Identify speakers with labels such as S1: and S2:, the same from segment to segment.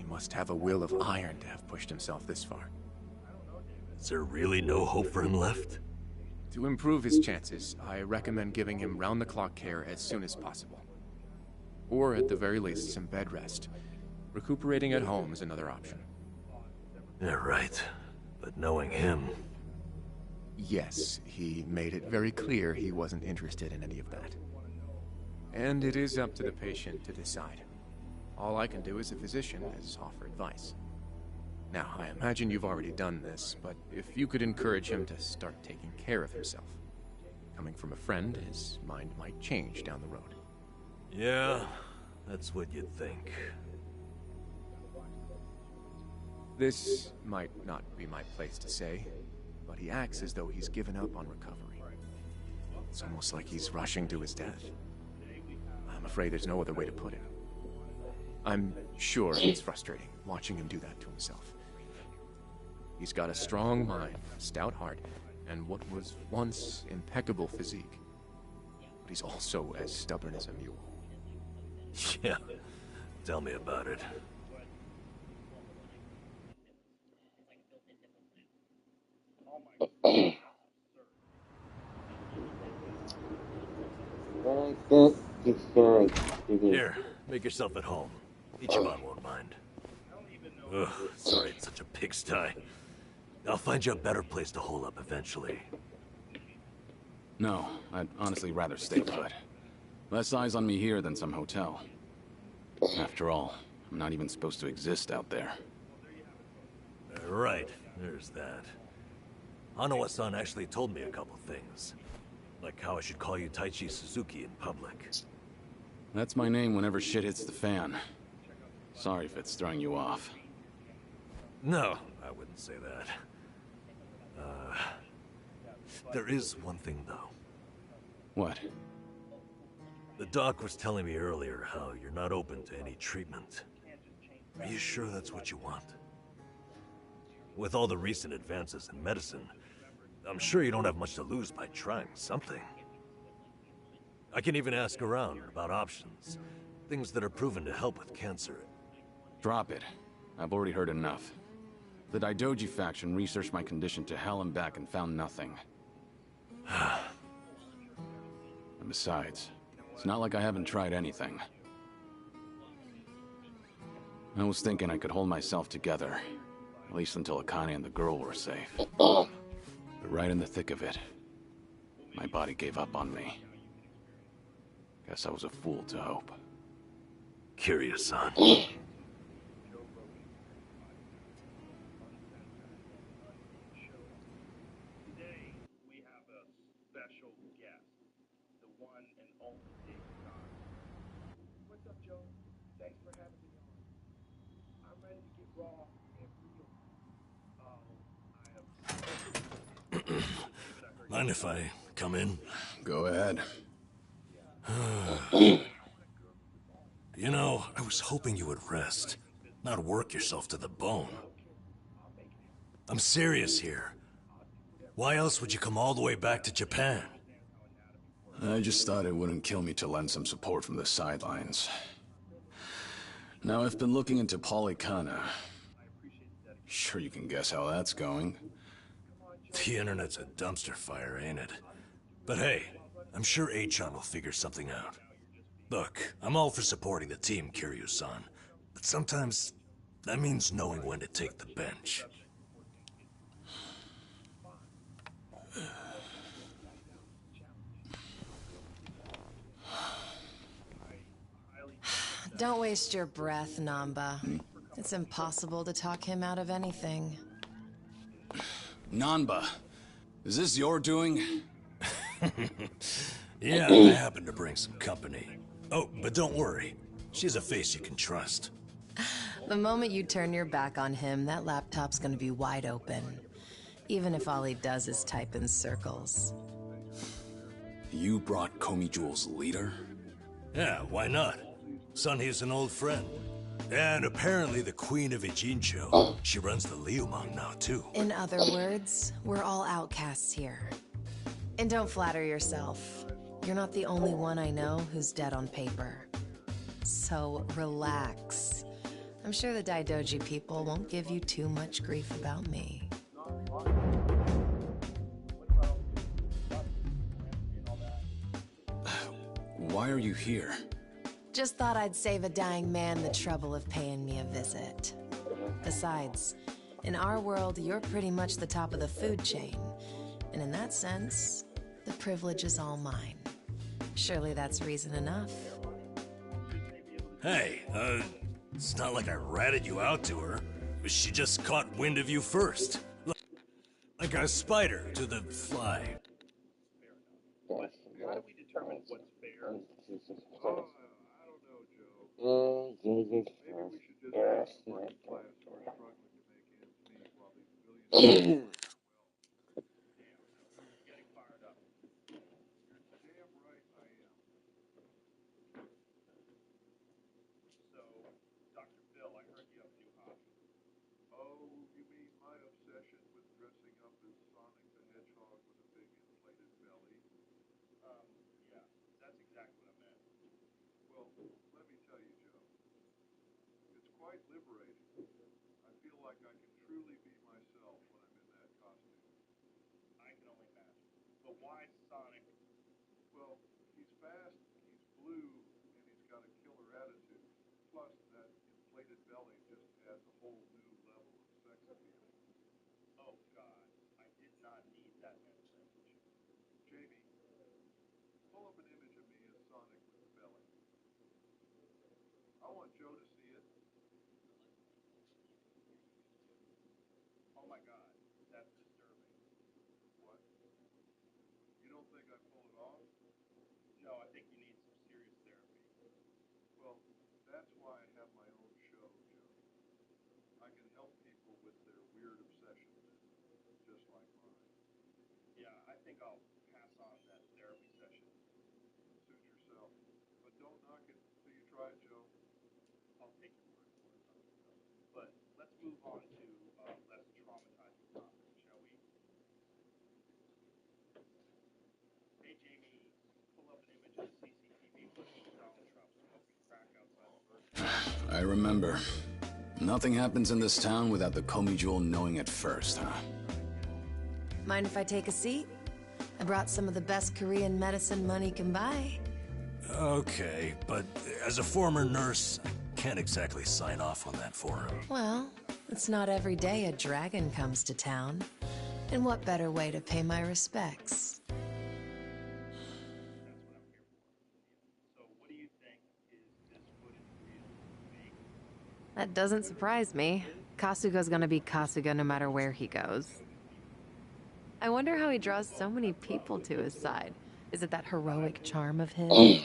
S1: must have a will of iron to have pushed himself this far.
S2: Is there really no hope for him left?
S1: To improve his chances, I recommend giving him round-the-clock care as soon as possible. Or at the very least, some bed rest. Recuperating at home is another option.
S2: Yeah, right. But knowing him...
S1: Yes, he made it very clear he wasn't interested in any of that. And it is up to the patient to decide. All I can do as a physician is offer advice. Now, I imagine you've already done this, but if you could encourage him to start taking care of himself. Coming from a friend, his mind might change down the road.
S2: Yeah, that's what you'd think.
S1: This might not be my place to say, but he acts as though he's given up on recovery. It's almost like he's rushing to his death. I'm afraid there's no other way to put it. I'm sure it's frustrating watching him do that to himself. He's got a strong mind, a stout heart, and what was once impeccable physique. But he's also as stubborn as a mule.
S2: Yeah, tell me about it. Here, make yourself at home. Ichiban won't mind. Ugh, sorry it's such a pigsty. I'll find you a better place to hole up eventually.
S3: No, I'd honestly rather stay put. Less eyes on me here than some hotel. After all, I'm not even supposed to exist out there.
S2: Right, there's that. Hanawa-san actually told me a couple things. Like how I should call you Taichi Suzuki in public.
S3: That's my name whenever shit hits the fan. Sorry if it's throwing you off.
S2: No, I wouldn't say that. There is one thing though.
S3: What?
S2: The doc was telling me earlier how you're not open to any treatment. Are you sure that's what you want? With all the recent advances in medicine, I'm sure you don't have much to lose by trying something. I can even ask around about options. Things that are proven to help with cancer.
S3: Drop it. I've already heard enough. The Daidoji faction researched my condition to hell and back and found nothing. And besides, it's not like I haven't tried anything. I was thinking I could hold myself together, at least until Akane and the girl were safe. But right in the thick of it, my body gave up on me. Guess I was a fool to hope.
S2: Curious-san. Mind if I come in?
S3: Go ahead.
S2: You know, I was hoping you would rest, not work yourself to the bone. I'm serious here. Why else would you come all the way back to Japan?
S3: I just thought it wouldn't kill me to lend some support from the sidelines. Now I've been looking into Polycana. Sure you can guess how that's going.
S2: The internet's a dumpster fire, ain't it? But hey, I'm sure Achan will figure something out. Look, I'm all for supporting the team, Kiryu-san. But sometimes, that means knowing when to take the bench.
S4: Don't waste your breath, Namba. It's impossible to talk him out of anything.
S3: Nanba, is this your doing?
S2: Yeah, I happen to bring some company. Oh, but don't worry. She's a face you can trust.
S4: The moment you turn your back on him, that laptop's gonna be wide open. Even if all he does is type in circles.
S3: You brought Komi Jewel's leader?
S2: Yeah, why not? Sunhee's an old friend. And apparently the Queen of Ijincho. She runs the Liumang now, too.
S4: In other words, we're all outcasts here. And don't flatter yourself. You're not the only one I know who's dead on paper. So relax. I'm sure the Daidoji people won't give you too much grief about me.
S3: Why are you here?
S4: Just thought I'd save a dying man the trouble of paying me a visit. Besides, in our world, you're pretty much the top of the food chain. And in that sense, the privilege is all mine. Surely that's reason enough.
S2: Hey, it's not like I ratted you out to her. She just caught wind of you first. Like a spider to the fly.
S5: How do we determine what's fair? I don't know, Joe. Maybe we should just ask the working class who are struggling to make ends meet while these billionaires getting fired up. Damn right I am. So, Dr. Phil, I heard you have a new hobby. Oh, you mean my obsession with dressing up as Sonic the Hedgehog with a big inflated belly? Yeah, that's exactly what I meant. Well, let me tell you, Joe. It's quite liberating. I feel like I can truly be myself when I'm in that costume. I can only imagine. But why Sonic? Well, he's fast, he's blue, and he's got a killer attitude. Plus, that inflated belly just adds a whole new level of sex appeal. Oh, God. I did not need that message. Jamie, pull up an image of me as Sonic with the belly. I want Joe to see it. Oh my God, that's disturbing. What? You don't think I pull it off? Joe, I think you need some serious therapy. Well, that's why I have my own show, Joe. I can help people with their weird obsessions, just like mine. Yeah, I think I'll pass on that therapy session. Suit yourself. But don't knock it till you try it, Joe. I'll take your word for it, Dr. Phil. But let's move on to less traumatizing topics, shall we? Hey, Jamie, pull up an image of CCTV footage of Donald Trump smoking crack outside the birthday.
S3: I remember. Nothing happens in this town without the Komi Jewel knowing it first, huh?
S4: Mind if I take a seat? I brought some of the best Korean medicine money can buy.
S2: Okay, but as a former nurse, I can't exactly sign off on that for him.
S4: Well, it's not every day a dragon comes to town. And what better way to pay my respects?
S5: So what do you think? Is this footage real? Fake?
S4: That doesn't surprise me. Kasuga's gonna be Kasuga no matter where he goes. I wonder how he draws so many people to his side. Is it that heroic charm of his?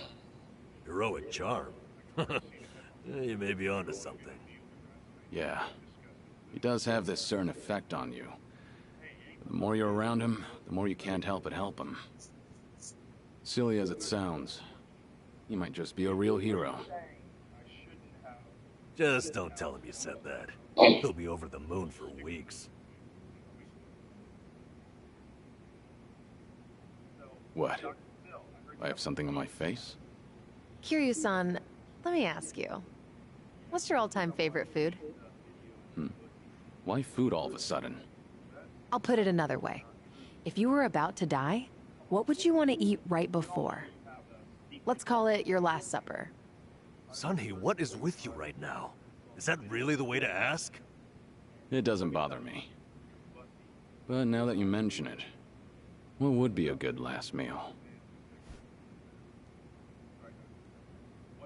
S2: Heroic charm? You may be onto something.
S3: Yeah. He does have this certain effect on you. The more you're around him, the more you can't help but help him. Silly as it sounds, he might just be a real hero.
S2: Just don't tell him you said that. He'll be over the moon for weeks.
S3: What? I have something on my face?
S4: Kiryu-san, let me ask you. What's your all-time favorite food?
S3: Why food all of a sudden?
S4: I'll put it another way. If you were about to die, what would you want to eat right before? Let's call it your last supper.
S2: Sunny, what is with you right now? Is that really the way to ask?
S3: It doesn't bother me. But now that you mention it, what would be a good last meal?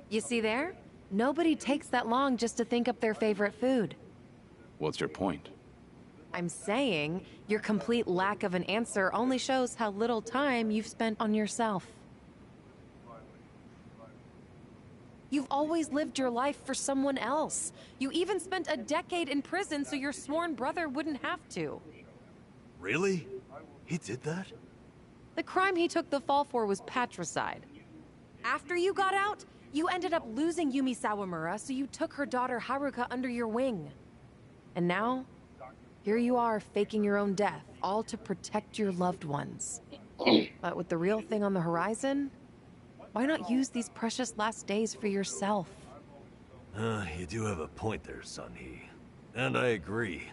S4: You see there? Nobody takes that long just to think up their favorite food.
S3: What's your point?
S4: I'm saying your complete lack of an answer only shows how little time you've spent on yourself. You've always lived your life for someone else. You even spent a decade in prison so your sworn brother wouldn't have to.
S2: Really? He did that?
S4: The crime he took the fall for was patricide. After you got out, you ended up losing Yumi Sawamura, so you took her daughter Haruka under your wing. And now, here you are faking your own death, all to protect your loved ones. But with the real thing on the horizon, why not use these precious last days for yourself?
S2: You do have a point there, Sun-Hee. And I agree.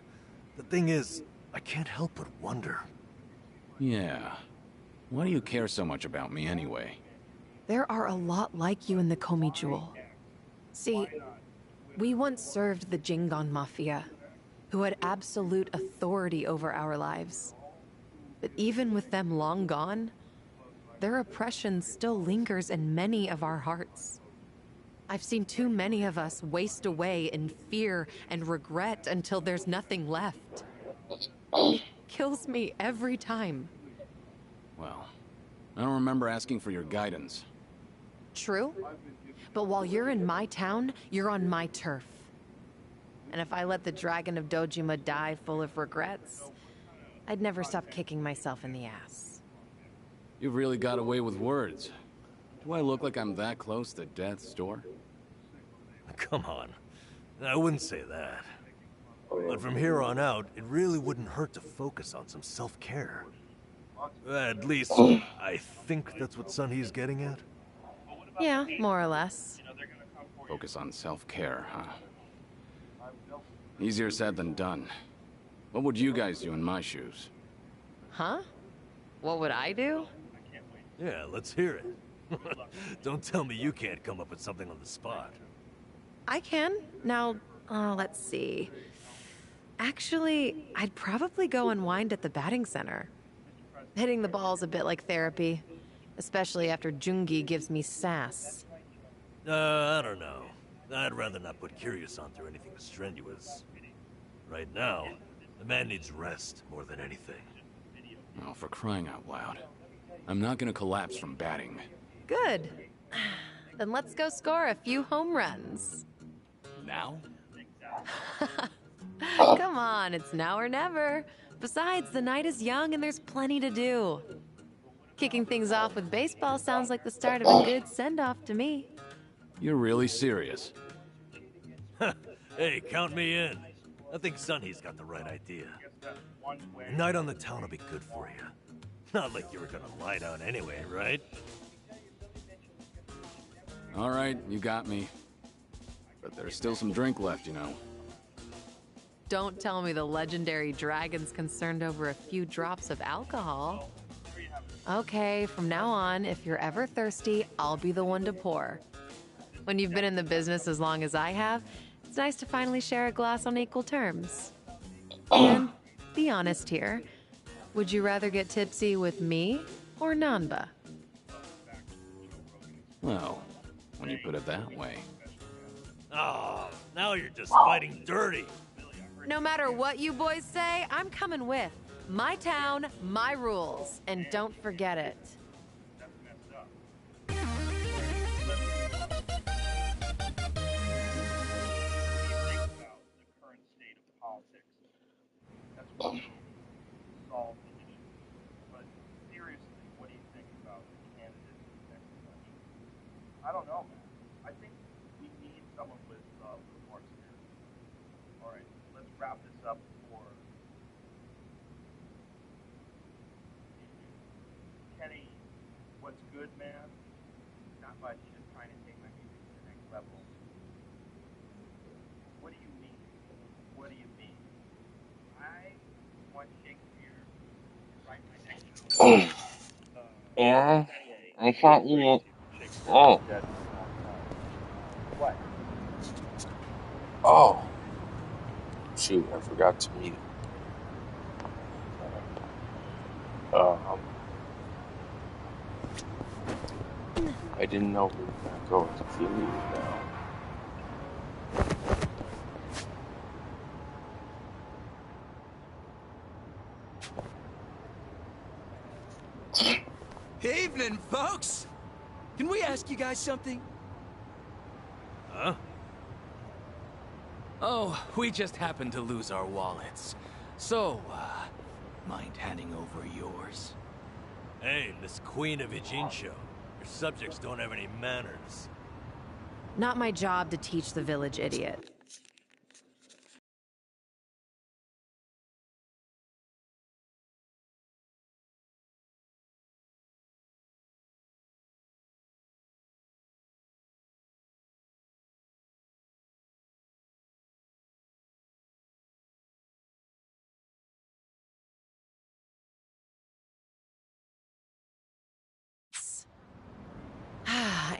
S2: The thing is, I can't help but wonder.
S3: Yeah. Why do you care so much about me anyway?
S4: There are a lot like you in the Komi Jewel. See, we once served the Jingon Mafia, who had absolute authority over our lives. But even with them long gone, their oppression still lingers in many of our hearts. I've seen too many of us waste away in fear and regret until there's nothing left. It kills me every time.
S3: Well, I don't remember asking for your guidance.
S4: True, but while you're in my town, you're on my turf. And if I let the Dragon of Dojima die full of regrets, I'd never stop kicking myself in the ass.
S3: You've really got away with words. Do I look like I'm that close to death's door?
S2: Come on. I wouldn't say that. But from here on out, it really wouldn't hurt to focus on some self-care. At least, I think that's what Sun-Hee's getting at.
S4: Yeah, more or less.
S3: Focus on self-care, huh? Easier said than done. What would you guys do in my shoes?
S4: Huh? What would I do?
S2: Yeah, let's hear it. Don't tell me you can't come up with something on the spot.
S4: I can. Now, let's see. Actually, I'd probably go unwind at the batting center. Hitting the ball's a bit like therapy, especially after Jungi gives me sass.
S2: I don't know. I'd rather not put Kiryu-san through anything strenuous. Right now, the man needs rest more than anything.
S3: Oh, for crying out loud. I'm not gonna collapse from batting.
S4: Good. Then let's go score a few home runs.
S3: Now?
S4: Come on, it's now or never. Besides, the night is young and there's plenty to do. Kicking things off with baseball sounds like the start of a good send-off to me.
S3: You're really serious?
S2: Hey, count me in. I think Sun-Hee's got the right idea. A night on the town will be good for you. Not like you were gonna lie down anyway, right?
S3: All right, you got me. But there's still some drink left, you know.
S4: Don't tell me the legendary dragon's concerned over a few drops of alcohol. Okay, from now on, if you're ever thirsty, I'll be the one to pour. When you've been in the business as long as I have, it's nice to finally share a glass on equal terms. And be honest here. Would you rather get tipsy with me or Nanba?
S3: Well, when you put it that way.
S2: Oh, now you're just fighting dirty.
S4: No matter what you boys say, I'm coming with. My town, my rules. And don't forget it.
S5: I don't know, man. I think we need someone with more experience. All right, let's wrap this up for Kenny. What's good, man? Not much. Just trying to take my music to the next level. What do you mean? What do you mean? I want Shakespeare to write my next.
S6: Yeah, I thought you were... Oh.
S5: What?
S6: Oh. Shoot, I forgot to mute. I didn't know we were gonna go into Philly now.
S7: Evening, folks! Can we ask you guys something?
S2: Huh?
S7: Oh, we just happened to lose our wallets. So, mind handing over yours?
S2: Hey, Miss Queen of Ijincho. Your subjects don't have any manners.
S4: Not my job to teach the village idiot.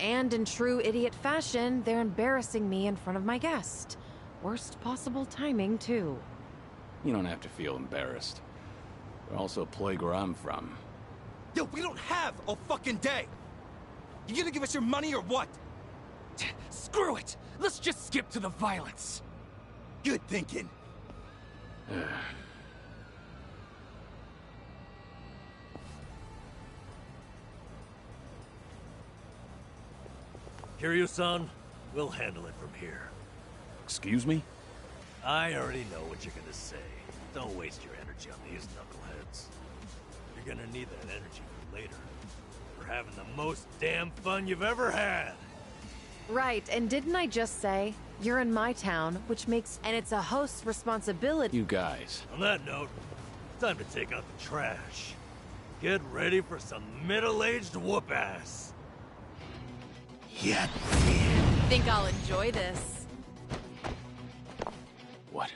S4: and in true idiot fashion, they're embarrassing me in front of my guest. Worst possible timing, too.
S3: You don't have to feel embarrassed. They're also a plague where I'm from.
S8: Yo, we don't have a fucking day! You gonna give us your money or what?
S7: Screw it! Let's just skip to the violence.
S8: Good thinking.
S2: Kiryu-san, we'll handle it from here.
S3: Excuse me?
S2: I already know what you're gonna say. Don't waste your energy on these knuckleheads. You're gonna need that energy for later. For having the most damn fun you've ever had.
S4: Right, and didn't I just say, you're in my town, which makes... And it's a host's responsibility...
S3: You guys.
S2: On that note, time to take out the trash. Get ready for some middle-aged whoop-ass.
S8: Yeah.
S4: Think I'll enjoy this.
S3: What?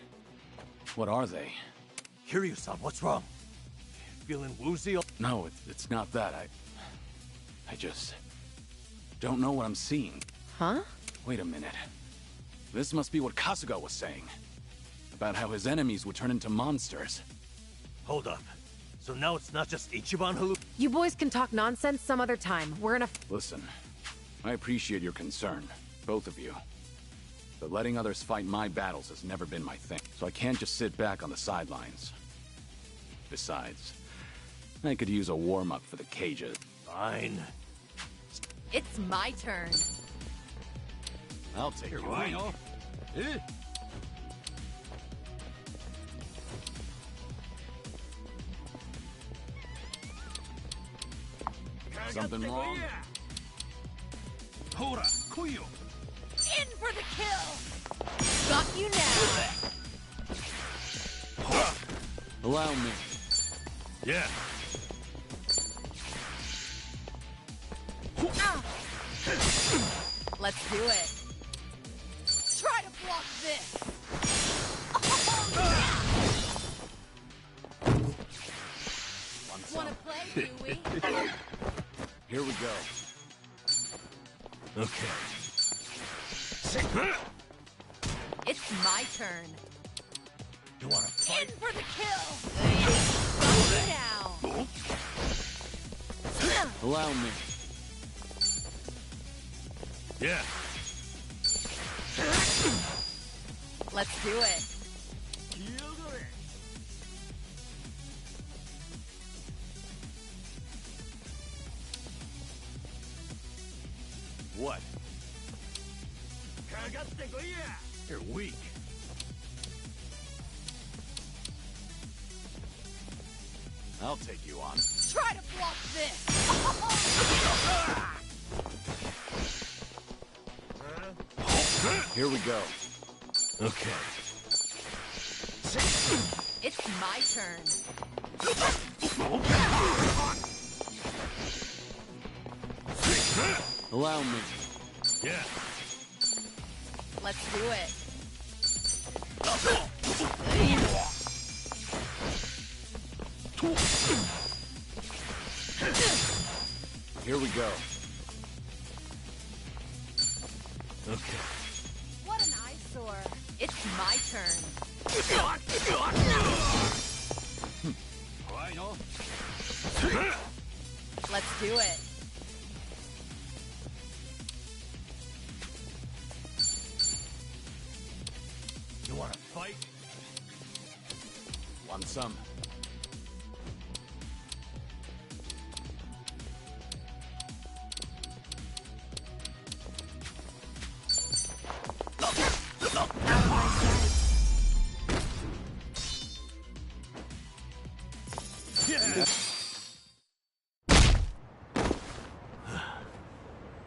S3: What are they?
S2: Kiryu-san, what's wrong? Feeling woozy?
S3: No, it's not that. I just... don't know what I'm seeing.
S4: Huh?
S3: Wait a minute. This must be what Kasuga was saying. About how his enemies would turn into monsters.
S2: Hold up. So now it's not just Ichiban who...
S4: You boys can talk nonsense some other time. We're in a...
S3: Listen, I appreciate your concern, both of you. But letting others fight my battles has never been my thing, so I can't just sit back on the sidelines. Besides, I could use a warm-up for the cages.
S2: Fine.
S4: It's my turn.
S3: I'll take you on. Something wrong?
S4: In for the kill! Got you now!
S3: Allow me.
S2: Yeah.
S4: Let's do it. Try to block this! Wanna play, do we?
S3: Here we go.
S2: Okay.
S4: It's my turn.
S2: You wanna
S4: In for the kill! Got you now!
S3: Allow me.
S2: Yeah.
S4: Let's do it.
S3: What?
S2: You're weak.
S3: I'll take you on.
S4: Try to block this!
S3: Here we go.
S2: Okay.
S4: It's my turn.
S3: Allow me.
S2: Yeah.
S4: Let's do it.
S3: Here we go.
S2: Okay.
S4: What an eyesore. It's my turn. Let's do it.
S2: You wanna fight?
S3: Want some?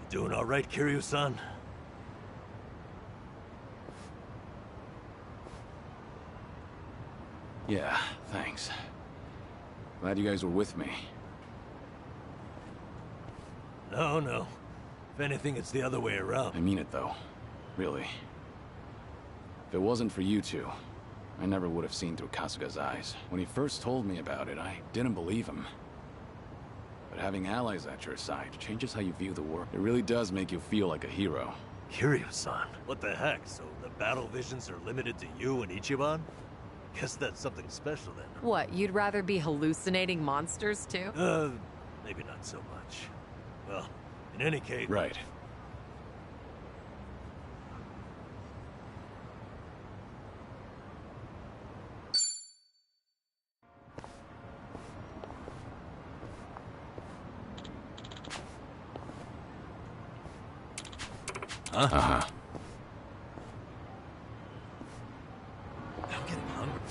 S2: Doing all right, Kiryu-san?
S3: Yeah, thanks. Glad you guys were with me.
S2: No, no. If anything, it's the other way around.
S3: I mean it, though. Really. If it wasn't for you two, I never would have seen through Kasuga's eyes. When he first told me about it, I didn't believe him. But having allies at your side changes how you view the world. It really does make you feel like a hero.
S2: Kiryu-san, what the heck? So the battle visions are limited to you and Ichiban? Guess that's something special then.
S4: What, you'd rather be hallucinating monsters too?
S2: Maybe not so much. Well, in any case...
S3: Right.
S2: Uh-huh. I'm getting hungry.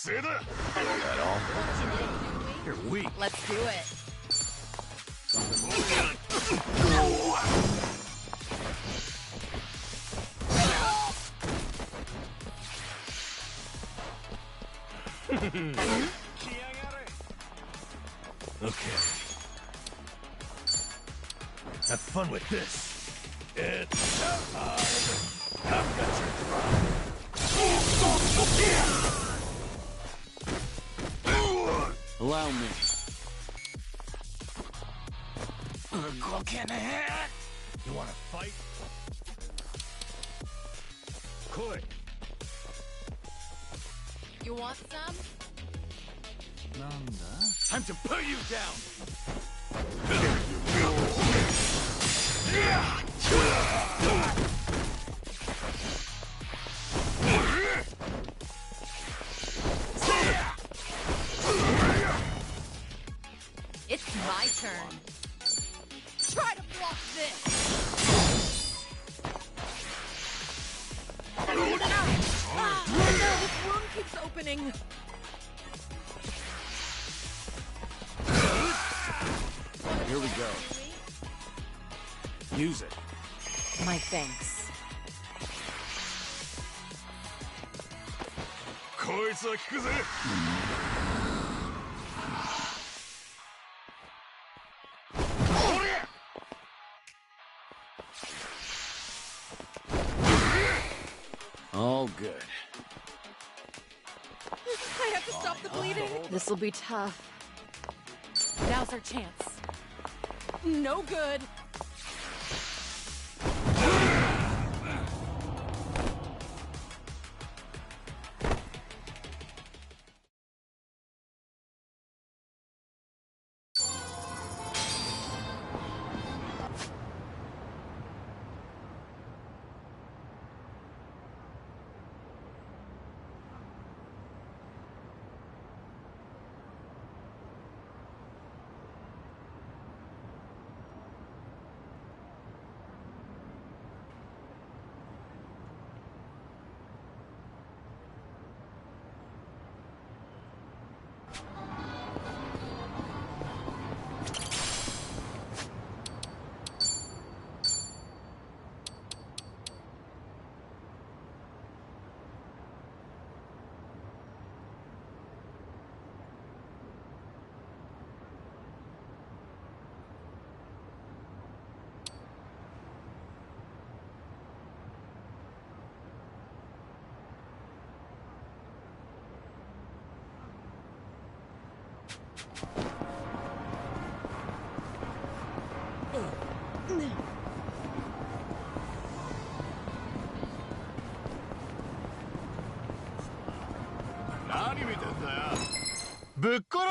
S3: At all?
S2: You're weak.
S4: Let's do it.
S2: Okay. Have fun with this. It's I've got your
S3: Allow me.
S2: You wanna fight? Koi.
S4: You want some?
S7: Time to put you down!
S4: It's my turn. Try to block this! Ah, no, this wound keeps opening.
S3: Here we go. Use it.
S4: My thanks.
S3: All good.
S4: I have to stop the bleeding. This'll be tough. Now's our chance. No good.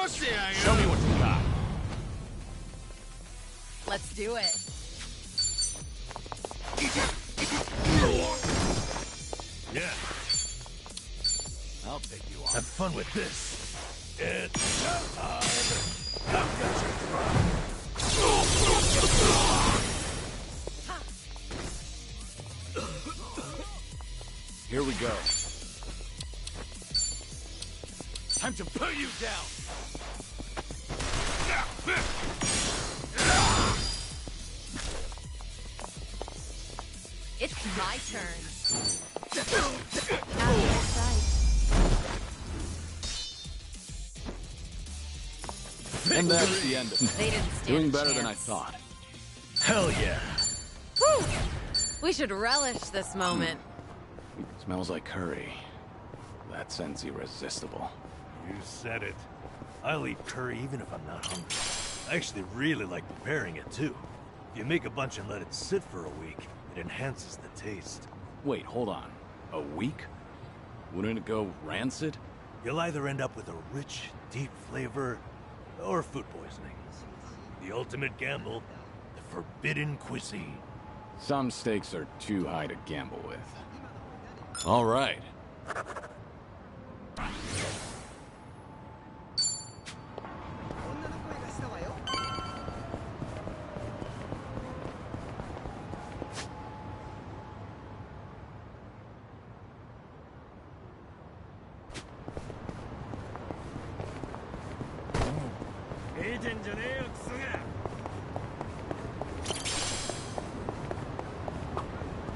S3: Show me what you got.
S4: Let's do it.
S2: Yeah.
S3: I'll take you on.
S2: Have fun with this. It's I've got your
S3: Here we go.
S2: Time to put you down!
S4: It's my turn. Out of your sight.
S3: And that's the end of it.
S4: They didn't stand
S3: Doing
S4: a
S3: better than I
S4: chance.
S3: thought.
S2: Hell yeah!
S4: Whew. We should relish this moment.
S3: Smells like curry. That scent's irresistible.
S2: You said it. I'll eat curry even if I'm not hungry. I actually really like preparing it too. If you make a bunch and let it sit for a week, it enhances the taste.
S3: Wait, hold on. A week? Wouldn't it go rancid?
S2: You'll either end up with a rich, deep flavor, or food poisoning. The ultimate gamble, the forbidden cuisine.
S3: Some stakes are too high to gamble with. All right.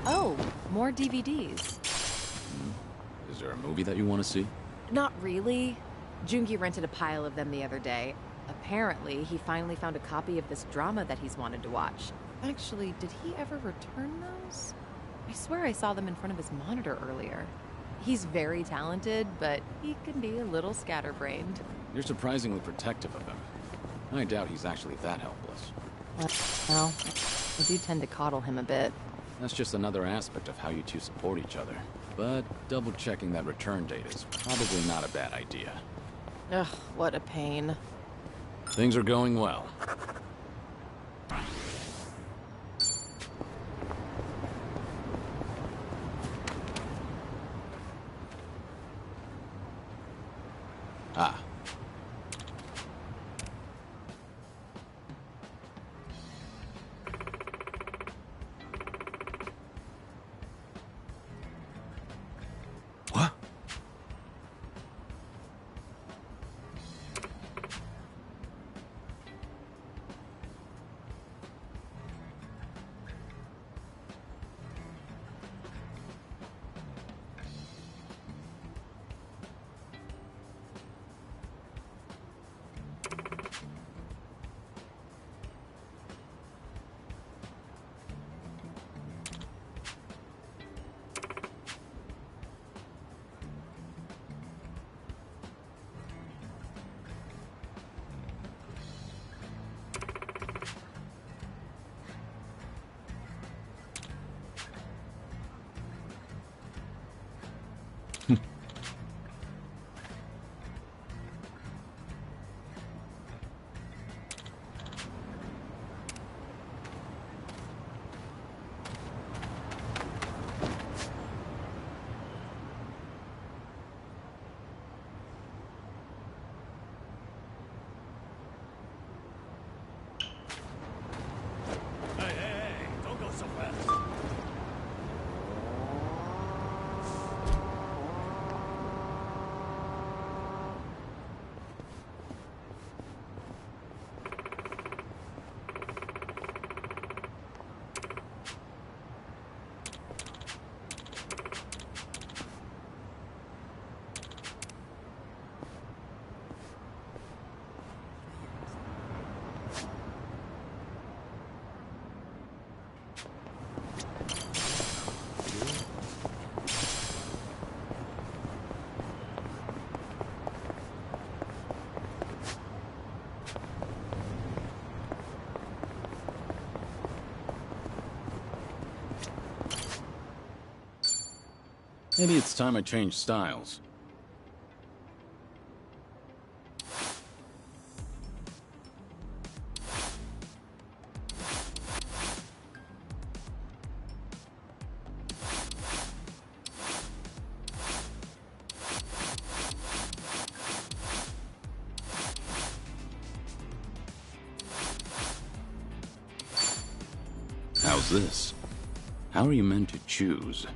S4: Oh, more DVDs.
S3: Is there a movie that you want to see?
S4: Not really. Jungi rented a pile of them the other day. Apparently, he finally found a copy of this drama that he's wanted to watch. Actually, did he ever return those? I swear I saw them in front of his monitor earlier. He's very talented, but he can be a little scatterbrained.
S3: You're surprisingly protective of him. I doubt he's actually that helpless.
S4: Well, I do tend to coddle him a bit.
S3: That's just another aspect of how you two support each other. But double-checking that return date is probably not a bad idea.
S4: Ugh, what a pain.
S3: Things are going well. Ah.
S2: What? Hey, don't go so fast.
S3: Maybe it's time I change styles. How's this? How are you meant to choose?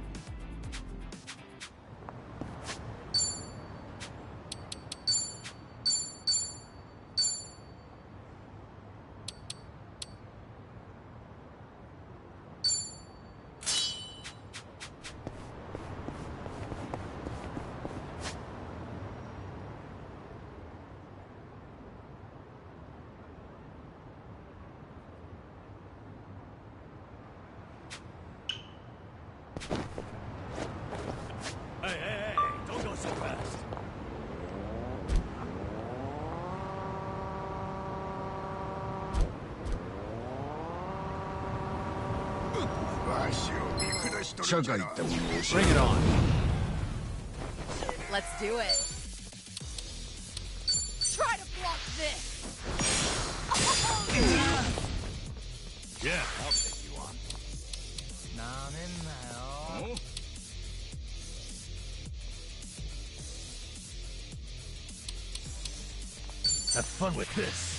S2: Hey, don't go so fast.
S3: Bring it on.
S4: Let's do it. Try to block this.
S2: Yeah, I'll take you on. Have fun with this.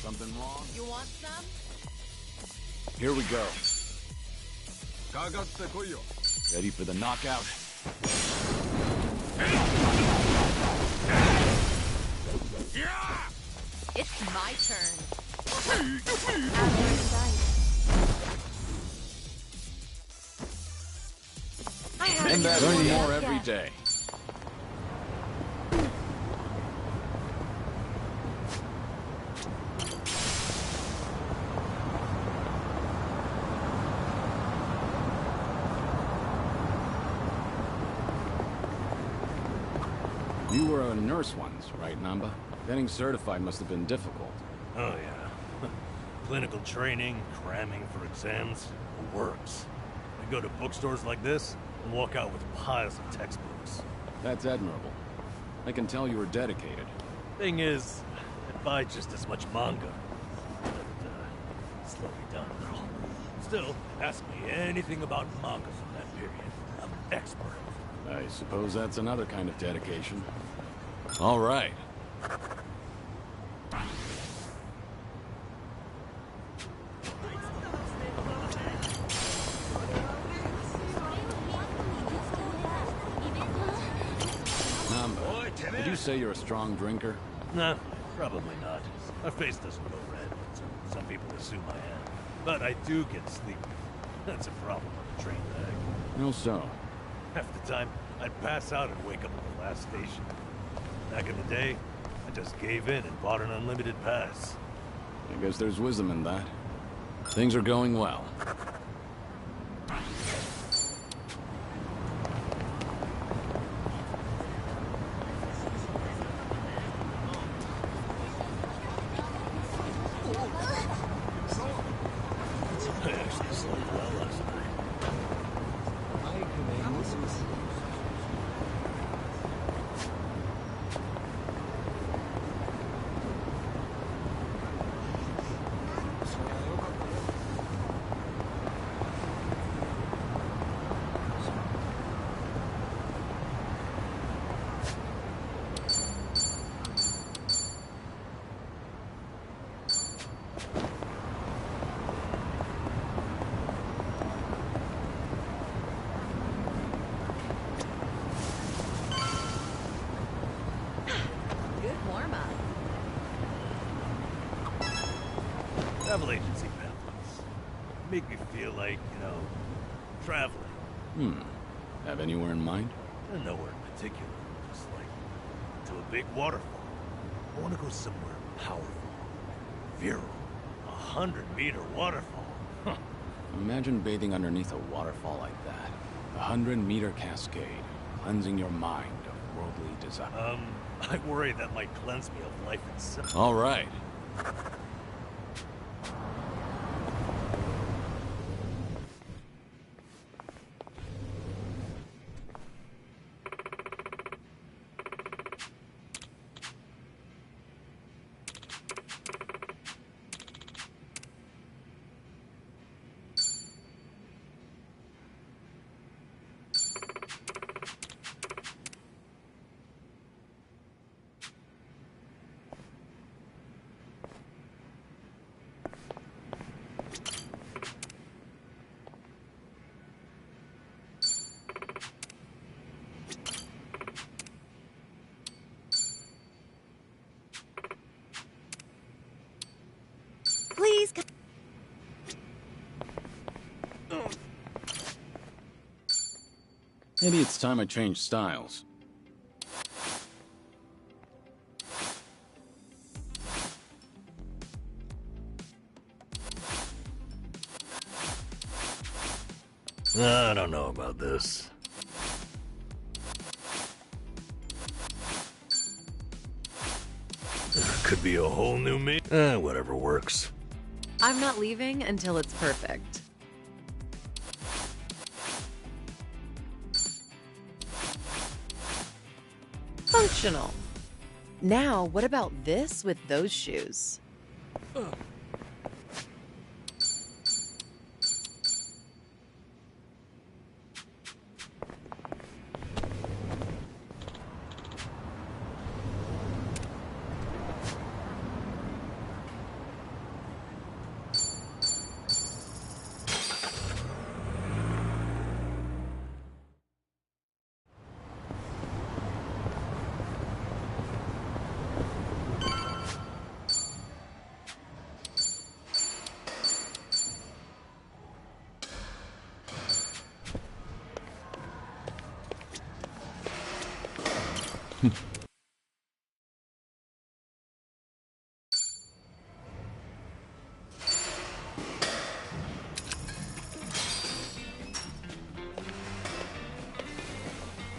S3: Something wrong?
S4: You want some?
S3: Here we go. Ready for the knockout?
S4: It's my turn. Out of sight.
S3: And that learn more every day. You were a nurse once, right, Namba? Getting certified must have been difficult.
S2: Oh, yeah. Clinical training, cramming for exams, it works. I go to bookstores like this and walk out with piles of textbooks.
S3: That's admirable. I can tell you were dedicated.
S2: Thing is, I buy just as much manga. But, slow me down a little. Still, ask me anything about manga from that period. I'm an expert.
S3: I suppose that's another kind of dedication. All right. Namba, would you say you're a strong drinker?
S2: Nah, probably not. My face doesn't go red, so some people assume I am. But I do get sleepy. That's a problem on a train bag.
S3: How so?
S2: Half the time, I'd pass out and wake up at the last station. Back in the day, I just gave in and bought an unlimited pass.
S3: I guess there's wisdom in that. Things are going well.
S2: I actually slept well last night.
S4: Good warm-up.
S2: Travel agency pamphlets. Make me feel like, traveling.
S3: Have anywhere in mind?
S2: Nowhere in particular. Just like to a big waterfall. I want to go somewhere powerful. Virile. 100-meter waterfall. Huh.
S3: Imagine bathing underneath a waterfall like that. 100-meter cascade, cleansing your mind of worldly desire.
S2: I worry that might cleanse me of life itself.
S3: All right.
S4: Please.
S3: Maybe it's time I change styles.
S2: I don't know about this. Could be a whole new me. Whatever works.
S4: I'm not leaving until it's perfect. Functional. Now, what about this with those shoes?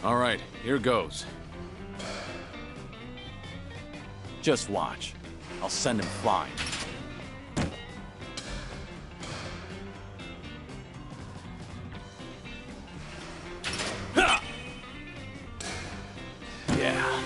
S3: All right, here goes. Just watch. I'll send him flying. Yeah.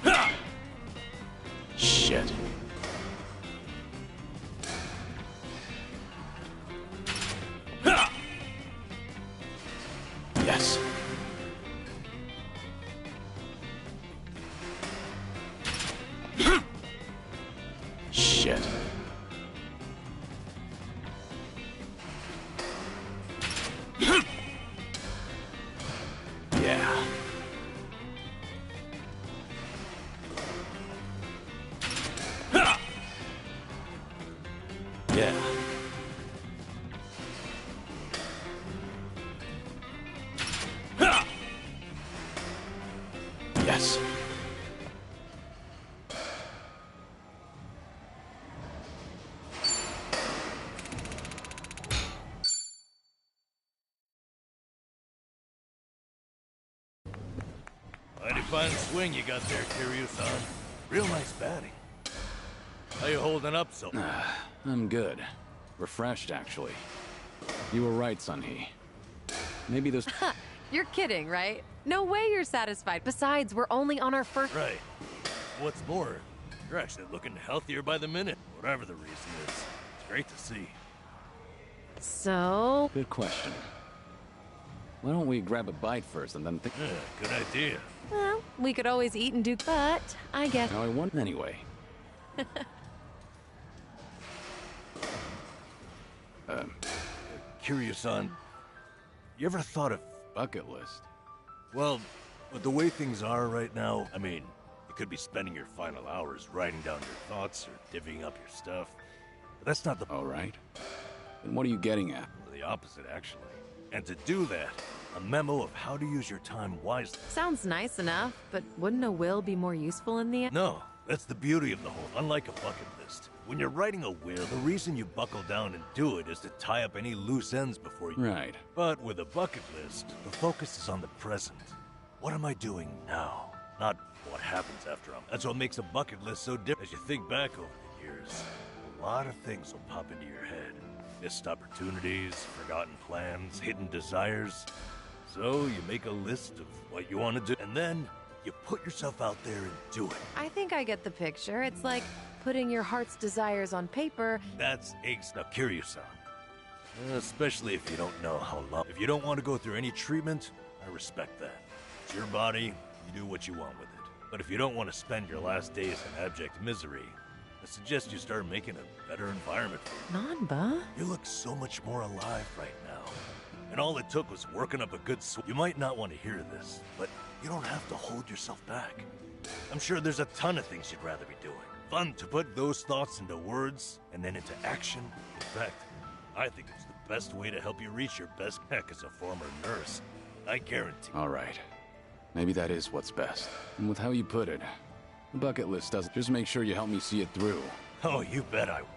S3: Yeah. Shit. Yes. Shit. Yeah. Yeah. Yes.
S2: Mighty fine swing you got there, Kiryu-san. Real nice batting. How you holding up so?
S3: I'm good. Refreshed, actually. You were right, Sun-Hee. Maybe those...
S4: You're kidding, right? No way you're satisfied. Besides, we're only on our first...
S2: Right. What's more, you're actually looking healthier by the minute. Whatever the reason is. It's great to see.
S4: So...
S3: Good question. Why don't we grab a bite first and then think...
S2: Yeah, good idea.
S4: Well, we could always eat and do... But, I guess...
S3: Now I want... Anyway.
S2: Kiryu-san, you ever thought of...
S3: Bucket list.
S2: Well, with the way things are right now, I mean, you could be spending your final hours writing down your thoughts or divvying up your stuff. But that's not the...
S3: All right. Then what are you getting at?
S2: The opposite, actually. And to do that, a memo of how to use your time wisely.
S4: Sounds nice enough, but wouldn't a will be more useful in the end?
S2: No, that's the beauty of the whole. Unlike a bucket list, when you're writing a will, the reason you buckle down and do it is to tie up any loose ends before you...
S3: Right.
S2: But with a bucket list, the focus is on the present. What am I doing now? Not what happens after I'm... That's what makes a bucket list so different. As you think back over the years, a lot of things will pop into your head. Missed opportunities, forgotten plans, hidden desires. So you make a list of what you want to do, and then you put yourself out there and do it.
S4: I think I get the picture. It's like putting your heart's desires on paper.
S2: That's eggs. Now, Kiryu-san. Especially if you don't know how long. If you don't want to go through any treatment, I respect that. It's your body, you do what you want with it. But if you don't want to spend your last days in abject misery, I suggest you start making a better environment for you.
S4: Nanba?
S2: You look so much more alive right now. And all it took was working up a good You might not want to hear this, but you don't have to hold yourself back. I'm sure there's a ton of things you'd rather be doing. fun to put those thoughts into words and then into action. In fact, I think it's the best way to help you reach your best. Heck, as a former nurse, I guarantee.
S3: All right. Maybe that is what's best. And with how you put it, the bucket list doesn't. Just make sure you help me see it through.
S2: Oh, you bet I will.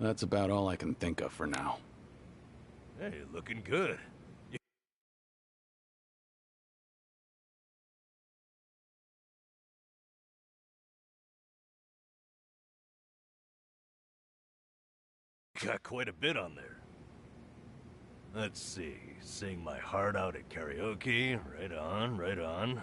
S3: That's about all I can think of for now.
S2: Hey, looking good. You got quite a bit on there. Let's see. Sing my heart out at karaoke. Right on, right on.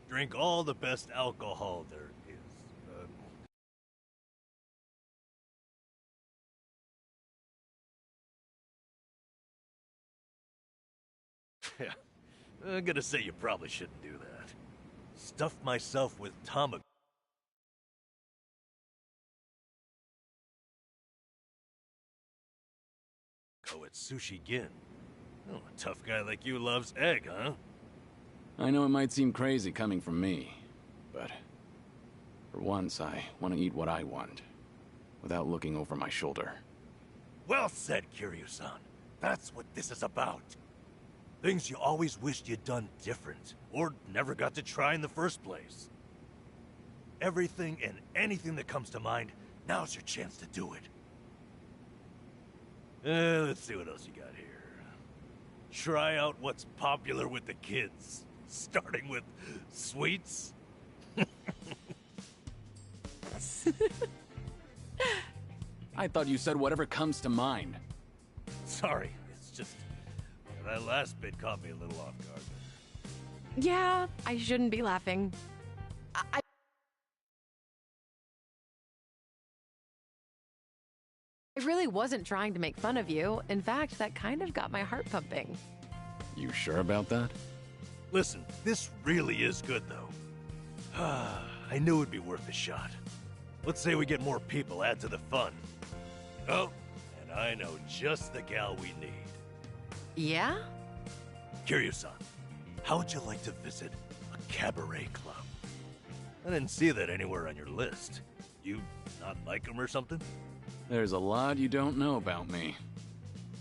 S2: Drink all the best alcohol there is. Yeah, I'm gonna say you probably shouldn't do that. Stuff myself with Tama. Go at Sushi Gin. Oh, a tough guy like you loves egg, huh?
S3: I know it might seem crazy coming from me, but for once I want to eat what I want, without looking over my shoulder.
S2: Well said, Kiryu-san. That's what this is about. Things you always wished you'd done different, or never got to try in the first place. Everything and anything that comes to mind, now's your chance to do it. Let's see what else you got here. Try out what's popular with the kids, starting with sweets.
S3: I thought you said whatever comes to mind.
S2: Sorry, it's just that last bit caught me a little off guard.
S4: Yeah, I shouldn't be laughing. I really wasn't trying to make fun of you. In fact, that kind of got my heart pumping.
S3: You sure about that?
S2: Listen, this really is good, though. I knew it'd be worth a shot. Let's say we get more people, add to the fun. Oh, and I know just the gal we need.
S4: Yeah?
S2: Kiryu-san, how would you like to visit a cabaret club? I didn't see that anywhere on your list. You not like them or something?
S3: There's a lot you don't know about me.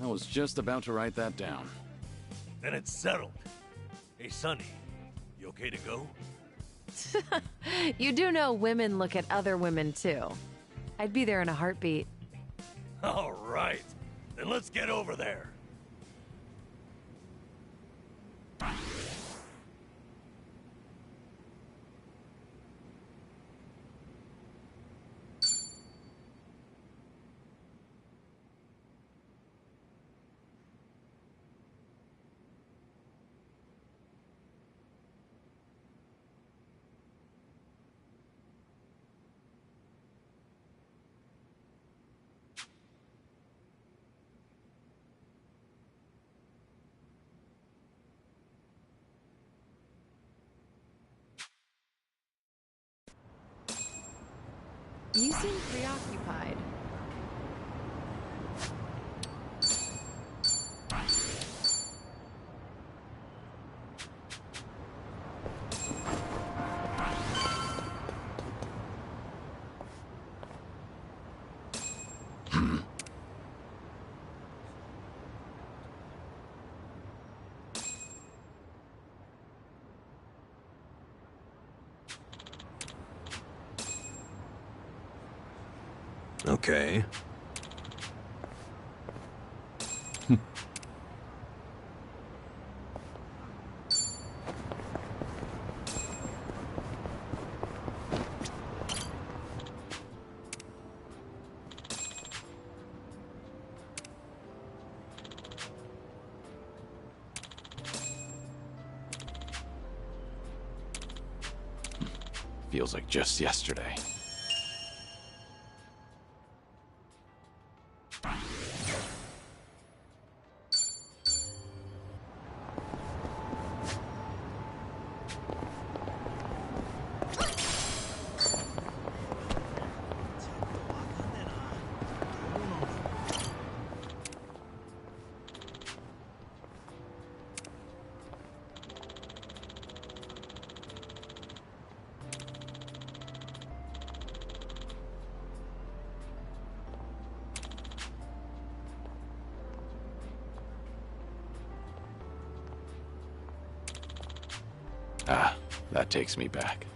S3: I was just about to write that down.
S2: Then it's settled. Hey, Sonny, you okay to go?
S4: You do know women look at other women, too. I'd be there in a heartbeat.
S2: All right, then let's get over there.
S4: You seem preoccupied.
S2: Okay.
S3: Feels like just yesterday. Ah, that takes me back.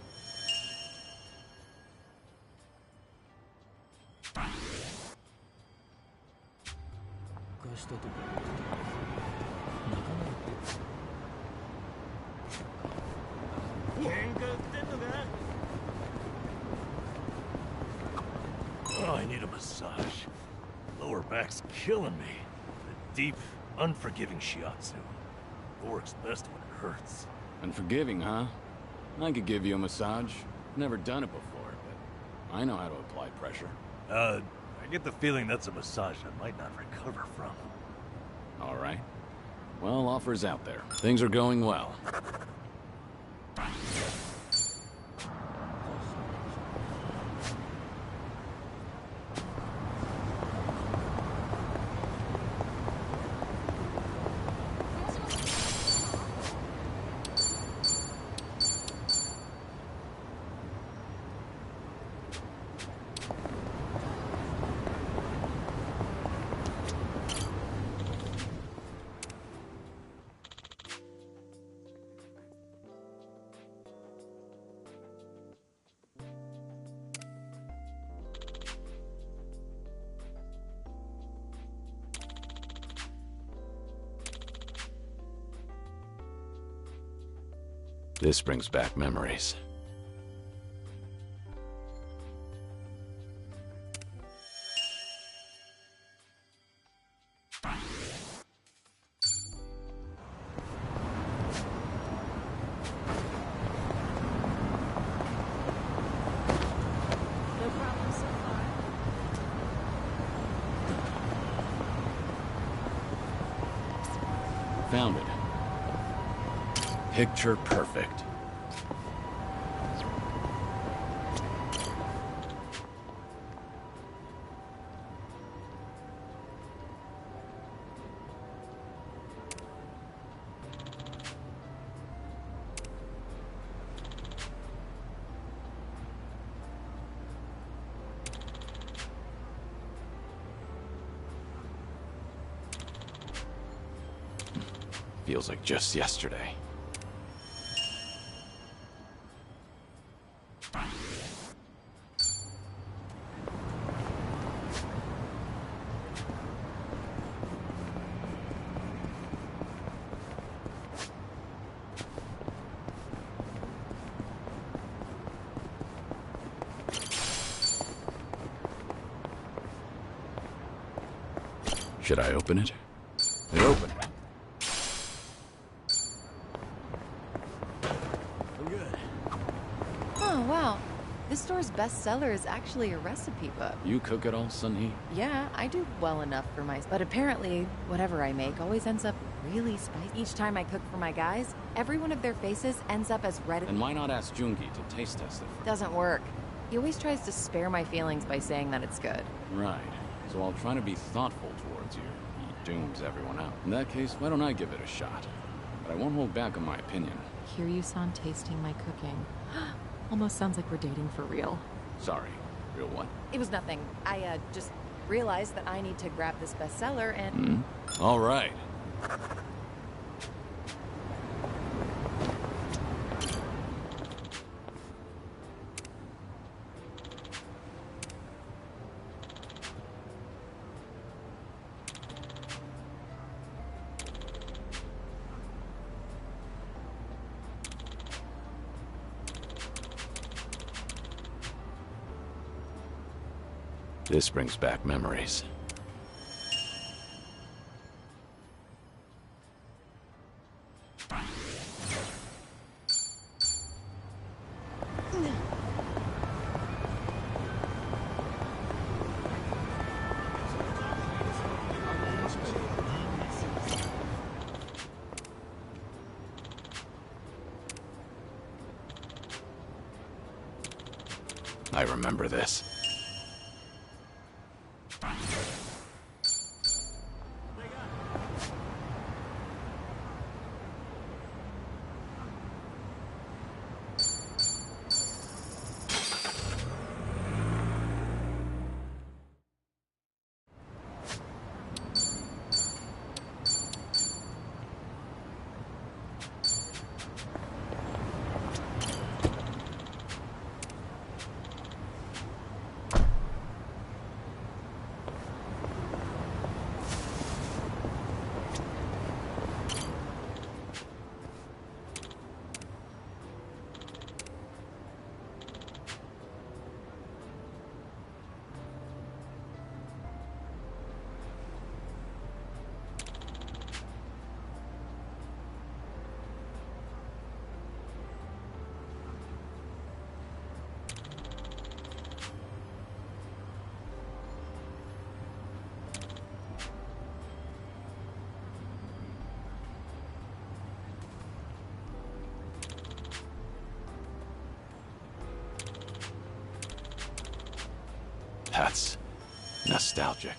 S2: Oh, I need a massage. Lower back's killing me. A deep, unforgiving shiatsu. It works best when it hurts.
S3: Unforgiving, huh? I could give you a massage. Never done it before, but I know how to apply pressure.
S2: I get the feeling that's a massage I might not recover from.
S3: All right. Well, offers out there. Things are going well. This brings back memories.
S4: No problem so far.
S3: Found it. Picture perfect. Feels like just yesterday. Should I open it? It opened.
S2: I'm good.
S4: Oh, wow. This store's bestseller is actually a recipe book.
S3: You cook it all, Sunhee?
S4: Yeah, I do well enough for myself. But apparently, whatever I make always ends up really spicy. Each time I cook for my guys, every one of their faces ends up as red.
S3: And why not ask Jungi to taste test it first?
S4: Doesn't work. He always tries to spare my feelings by saying that it's good.
S3: Right. So I'll try to be thoughtful towards you. He dooms everyone out. In that case, why don't I give it a shot? But I won't hold back on my opinion.
S4: Kiryu-san tasting my cooking. Almost sounds like we're dating for real.
S3: Sorry. Real what?
S4: It was nothing. I just realized that I need to grab this bestseller and...
S3: All right. This brings back memories. I remember this. That's nostalgic.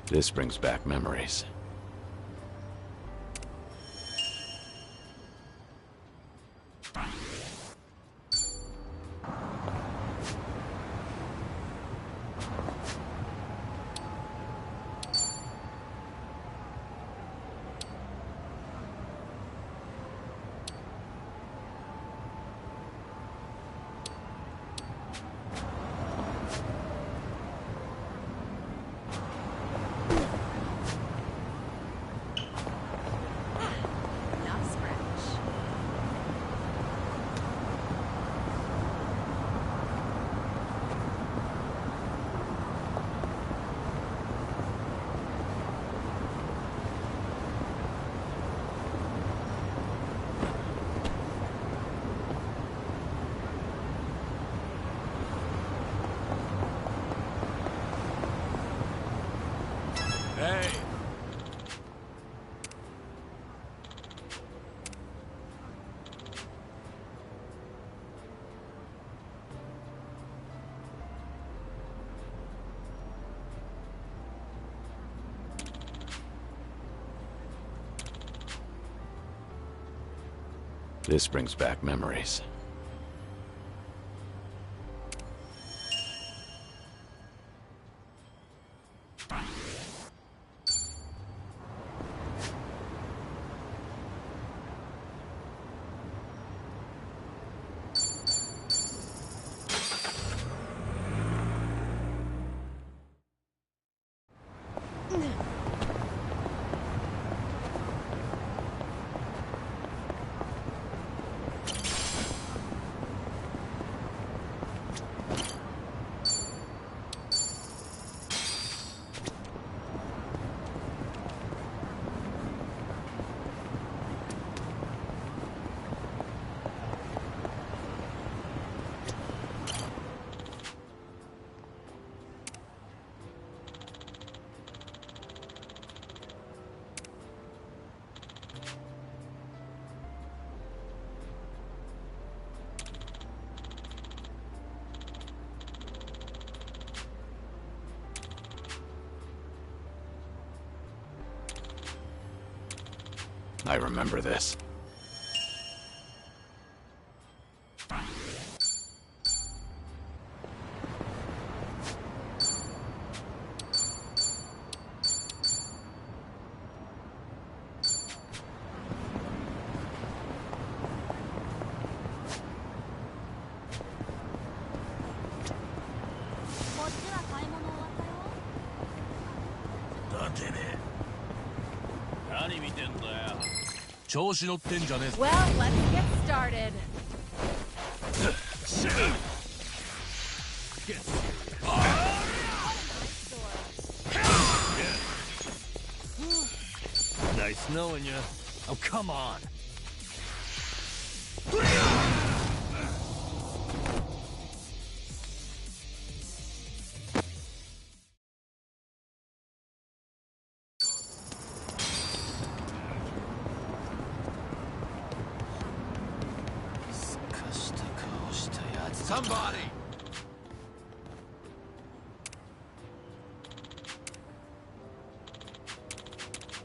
S3: This brings back memories.
S4: Not a scratch.
S7: Hey!
S3: This brings back memories. I remember this.
S4: Well, let's get started.
S2: Nice knowing you. Oh, come on.
S7: Somebody!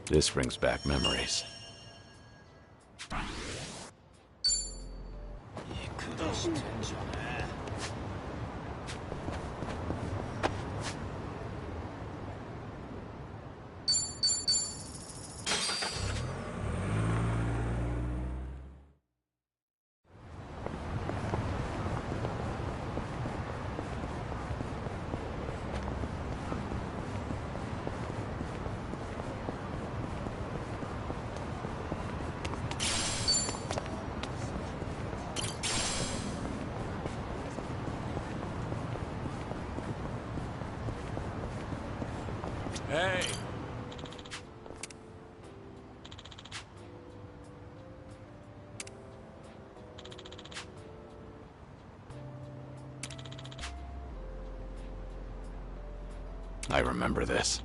S3: This brings back memories.
S7: Hey!
S3: I remember this.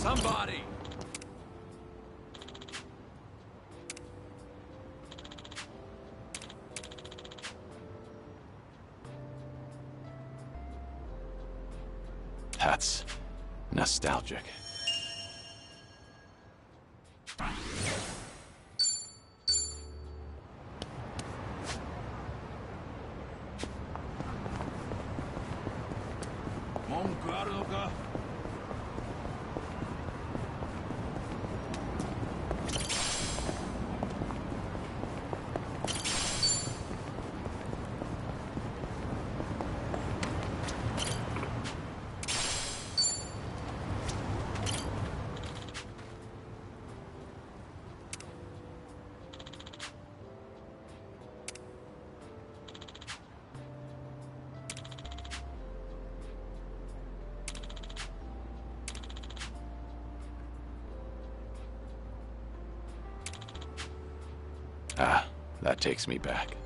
S7: Somebody!
S3: That's nostalgic. Ah, that takes me back.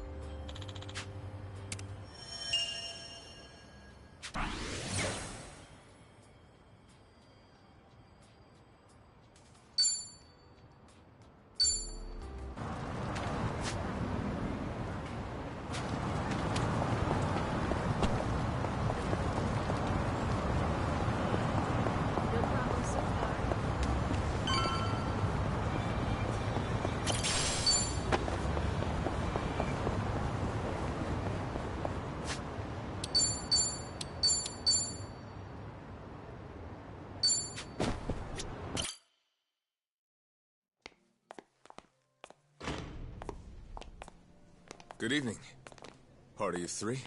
S9: Good evening. Party of three?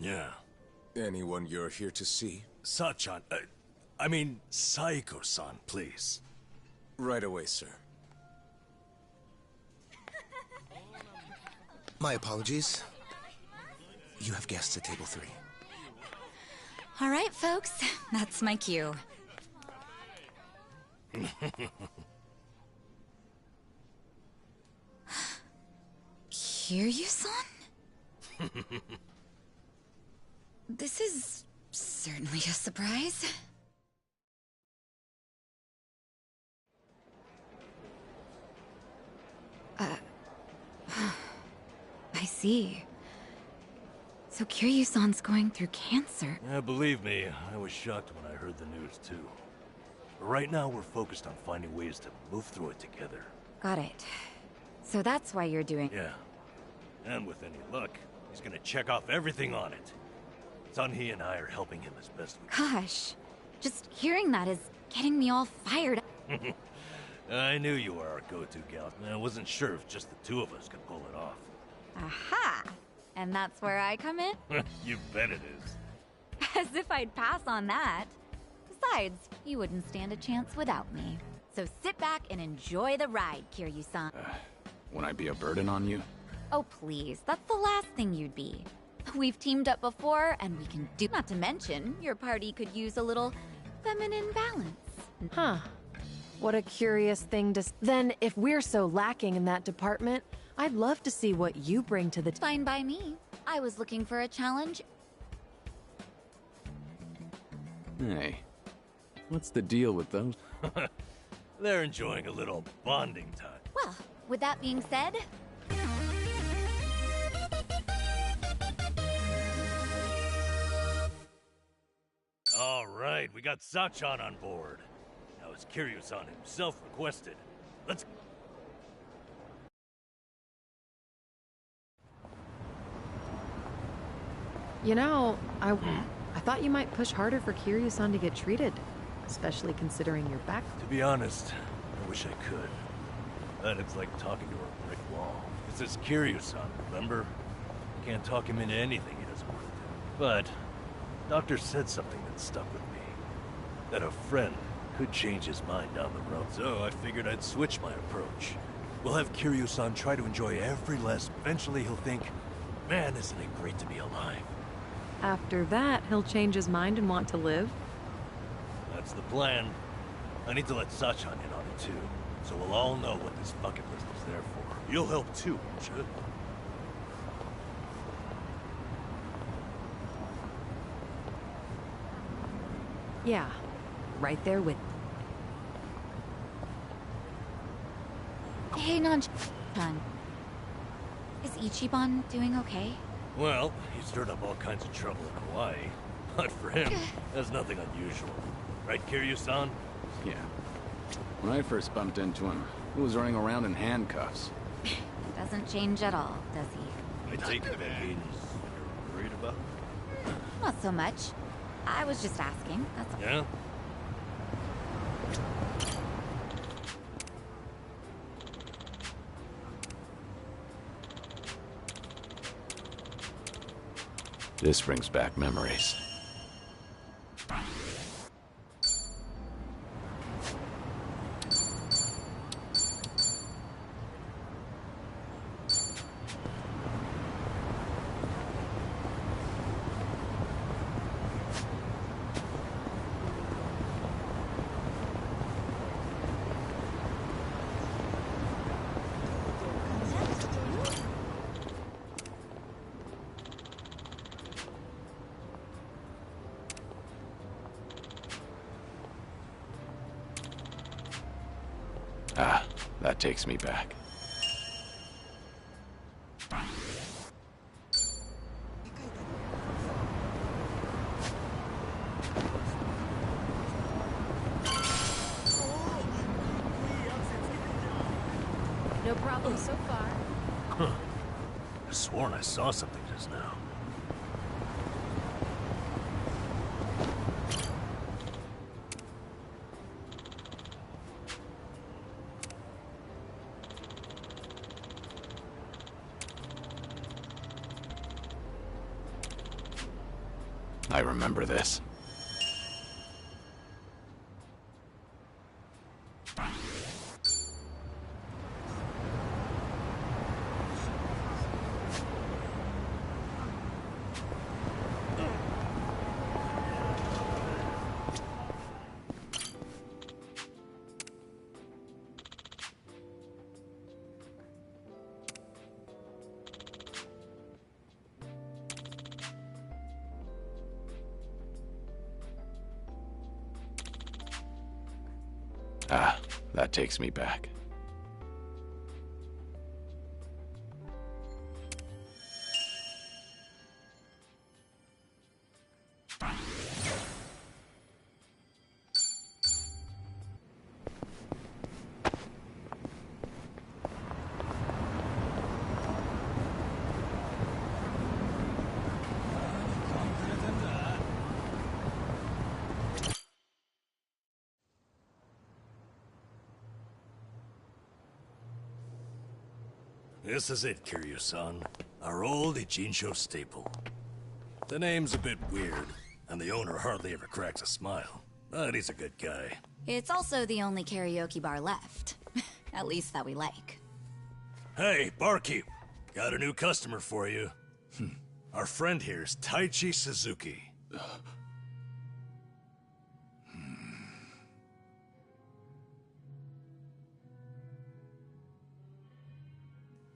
S2: Yeah.
S9: Anyone you're here to see?
S2: Sachan, I mean, Saiko-san, please.
S9: Right away, sir.
S10: My apologies. You have guests at table 3.
S11: All right, folks. That's my cue. Kiryu-san? This is certainly a surprise. I see. So Kiryu-san's going through cancer.
S2: Yeah, believe me, I was shocked when I heard the news too. But right now we're focused on finding ways to move through it together.
S11: Got it. So that's why you're doing...
S2: Yeah. And with any luck, he's gonna check off everything on it. Sunhee and I are helping him as best we can.
S11: Gosh, just hearing that is getting me all fired up.
S2: I knew you were our go-to gal. I wasn't sure if just the two of us could pull it off.
S11: Aha! And that's where I come in?
S2: You bet it is.
S11: As if I'd pass on that. Besides, you wouldn't stand a chance without me. So sit back and enjoy the ride, Kiryu-san.
S3: Won't I be a burden on you?
S11: Oh please, that's the last thing you'd be. We've teamed up before, and we can do... Not to mention, your party could use a little feminine balance.
S4: Huh. What a curious thing to... Then, if we're so lacking in that department, I'd love to see what you bring to the...
S11: Fine by me. I was looking for a challenge.
S3: Hey, what's the deal with those?
S2: They're enjoying a little bonding time.
S11: Well, with that being said...
S2: All right, we got Sachan on board. Now, as Kiryu-san himself requested, let's...
S4: You know, I thought you might push harder for Kiryu-san to get treated, especially considering your back.
S2: To be honest, I wish I could. But it's like talking to a brick wall. This is Kiryu-san, remember? Can't talk him into anything he doesn't want to do. But, Doctor said something that stuck with me. That a friend could change his mind down the road. So I figured I'd switch my approach. We'll have Kiryu-san try to enjoy every last... Eventually he'll think, man, isn't it great to be alive?
S4: After that, he'll change his mind and want to live?
S2: That's the plan. I need to let Sachan in on it too, so we'll all know what this bucket list is there for. You'll help too, won't you?
S4: Yeah, right there with...
S11: Hey, Nan-chan. Is Ichiban doing okay?
S2: Well, he stirred up all kinds of trouble in Hawaii. But for him, that's nothing unusual. Right, Kiryu-san?
S3: Yeah. When I first bumped into him, he was running around in handcuffs.
S11: Doesn't change at all, does he?
S2: I take it that means you're worried about him?
S11: Not so much. I was just asking, that's all.
S2: Yeah?
S3: This brings back memories. Ah, that takes me back.
S4: No problem so far.
S2: Huh. I sworn I saw something just now.
S3: I remember this. Ah, that takes me back.
S2: This is it, Kiryu-san. Our old Ichinsho staple. The name's a bit weird, and the owner hardly ever cracks a smile. But he's a good guy.
S11: It's also the only karaoke bar left. At least that we like.
S2: Hey, barkeep. Got a new customer for you. Our friend here's Taichi Suzuki.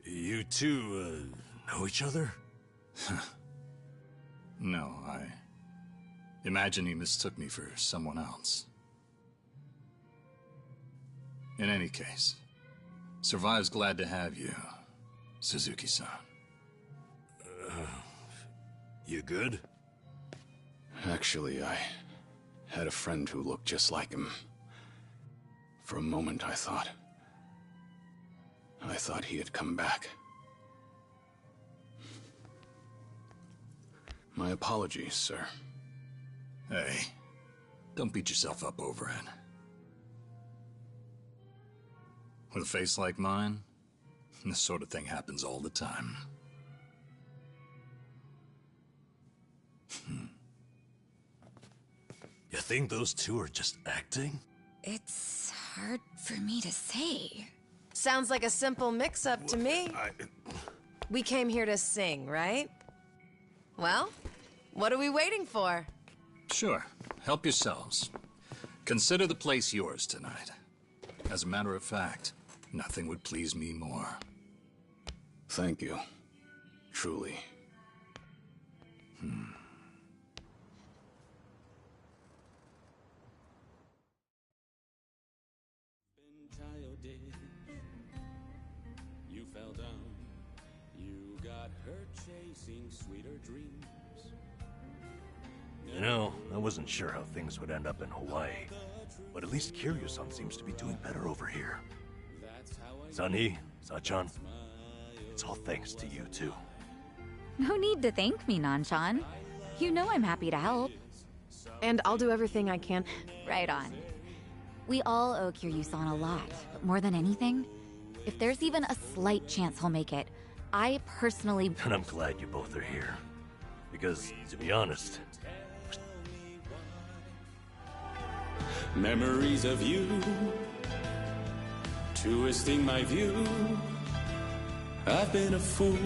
S2: You two, know each other?
S12: No, I imagine he mistook me for someone else. In any case, Survive's glad to have you, Suzuki-san.
S2: You good?
S3: Actually, I had a friend who looked just like him. For a moment, I thought he had come back. My apologies, sir.
S12: Hey, don't beat yourself up over it. With a face like mine, this sort of thing happens all the time.
S2: You think those two are just acting?
S11: It's hard for me to say.
S4: Sounds like a simple mix-up to me. We came here to sing, right? Well, what are we waiting for?
S12: Sure, help yourselves. Consider the place yours tonight. As a matter of fact, nothing would please me more.
S3: Thank you. Truly.
S2: You know, I wasn't sure how things would end up in Hawaii, but at least Kiryu-san seems to be doing better over here. Sunhee, Sachan, it's all thanks to you two.
S11: No need to thank me, Nanchan. You know I'm happy to help.
S4: And I'll do everything I can.
S11: Right on. We all owe Kiryu-san a lot, but more than anything, if there's even a slight chance he'll make it, I personally...
S2: And I'm glad you both are here. Because, to be honest...
S13: Memories of you, twisting my view. I've been a fool.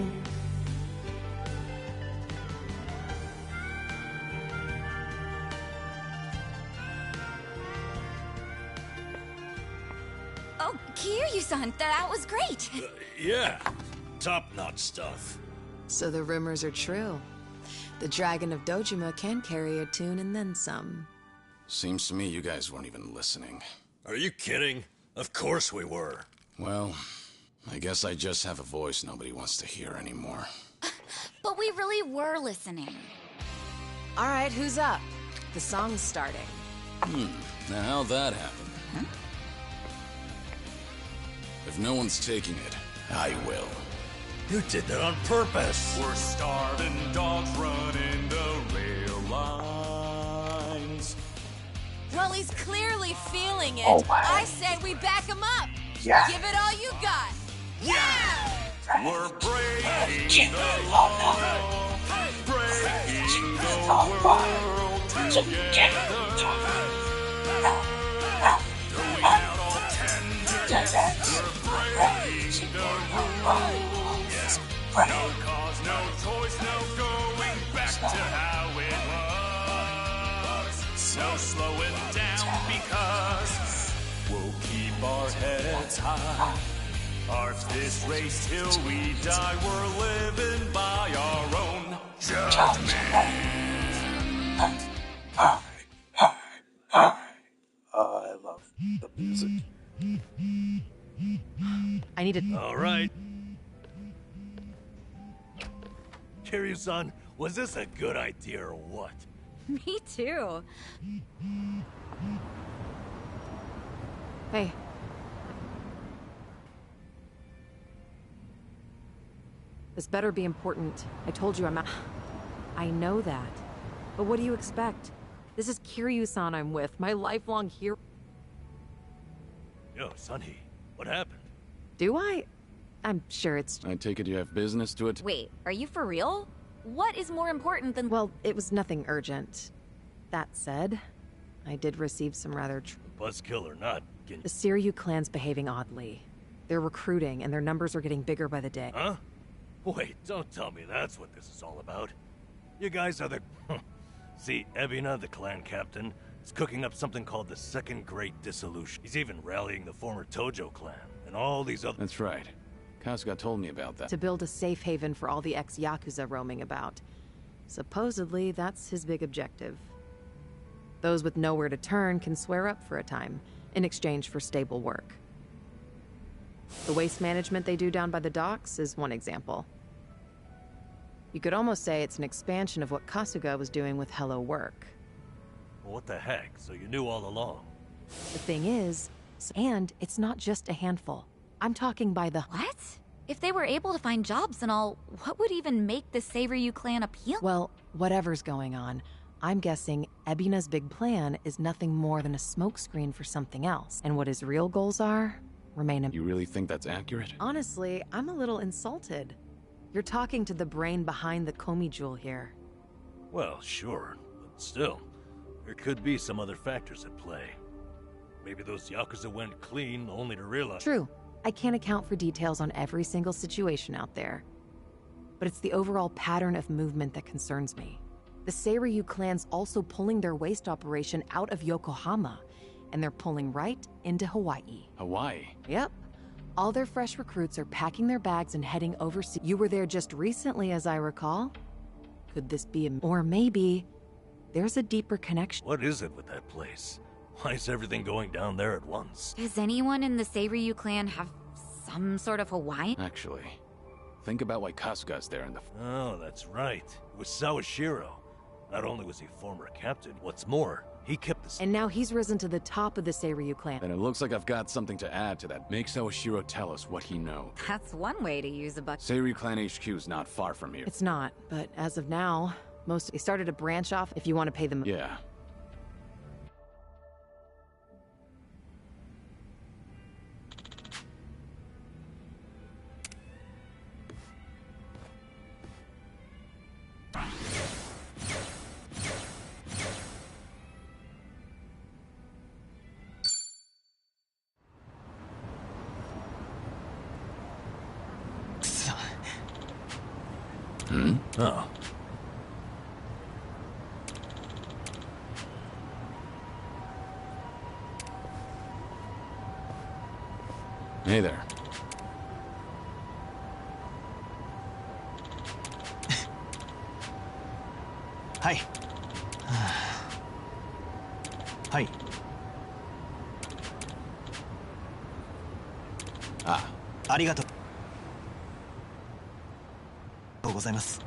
S11: Oh, Kiryu-san, that was great!
S2: Yeah, top-notch stuff.
S14: So the rumors are true. The Dragon of Dojima can carry a tune and then some.
S3: Seems to me you guys weren't even listening.
S2: Are you kidding? Of course we were.
S3: Well, I guess I just have a voice nobody wants to hear anymore.
S11: But we really were listening.
S14: All right, who's up? The song's starting.
S3: Now how'd that happen?
S11: Huh?
S3: If no one's taking it, I will.
S2: You did that on purpose.
S13: We're starving dogs running the rail lines.
S15: Well, he's clearly feeling it.
S6: Oh, wow.
S15: I said we back him up.
S6: Yeah.
S15: Give it all you got. Yeah!
S13: We're breaking the law, breaking the world together. Going out all tenderness, we're breaking the rules. Yes. No cause, no choice, no going back to how it was. No slowing down because we'll keep our heads high. Arch this race till we die. We're living by our own judgment.
S1: I love the music.
S4: I need to...
S2: All right. Kiryu-san, was this a good idea or what?
S11: Me too.
S4: Hey. This better be important. I told you I'm out. I know that. But what do you expect? This is Kiryu-san I'm with, my lifelong hero.
S2: Yo, Sunhee, what happened?
S4: Do I? I'm sure it's...
S3: I take it you have business to it?
S11: Wait, are you for real? What is more important than...
S4: Well, it was nothing urgent. That said, I did receive some rather...
S2: Buzzkill or not,
S4: The Seiryu clan's behaving oddly. They're recruiting, and their numbers are getting bigger by the day.
S2: Huh? Wait, don't tell me that's what this is all about. You guys are the... See, Ebina, the clan captain, is cooking up something called the Second Great Dissolution. He's even rallying the former Tojo clan, and all these other...
S3: That's right. Kasuga told me about that.
S4: To build a safe haven for all the ex-Yakuza roaming about. Supposedly, that's his big objective. Those with nowhere to turn can swear up for a time, in exchange for stable work. The waste management they do down by the docks is one example. You could almost say it's an expansion of what Kasuga was doing with Hello Work.
S2: Well, what the heck? So you knew all along?
S4: The thing is, and it's not just a handful. I'm talking by the...
S11: What? If they were able to find jobs and all, what would even make the Seiryu clan appeal?
S4: Well, whatever's going on, I'm guessing Ebina's big plan is nothing more than a smokescreen for something else. And what his real goals are, remain...
S3: You really think that's accurate?
S4: Honestly, I'm a little insulted. You're talking to the brain behind the Komi jewel here.
S2: Well, sure, but still, there could be some other factors at play. Maybe those Yakuza went clean only to realize...
S4: True. I can't account for details on every single situation out there. But it's the overall pattern of movement that concerns me. The Seiryu clan's also pulling their waste operation out of Yokohama, and they're pulling right into Hawaii.
S3: Hawaii?
S4: Yep. All their fresh recruits are packing their bags and heading overseas. You were there just recently, as I recall. Could this be a... Or maybe there's a deeper connection.
S2: What is it with that place? Why is everything going down there at once?
S11: Does anyone in the Seiryu clan have some sort of Hawaiian?
S3: Actually, think about why Kasuga's there in the...
S2: Oh, that's right. It was Sawashiro. Not only was he former captain, what's more, he kept the...
S4: And now he's risen to the top of the Seiryu clan.
S3: And it looks like I've got something to add to that. Make Sawashiro tell us what he knows.
S11: That's one way to use a buck.
S3: Seiryu clan HQ's not far from here.
S4: It's not, but as of now, they started a branch off if you want to pay them.
S3: Yeah.
S2: Oh.
S3: Hey there.
S16: Hi. Hi.
S3: Ah.
S16: ありがとうございます。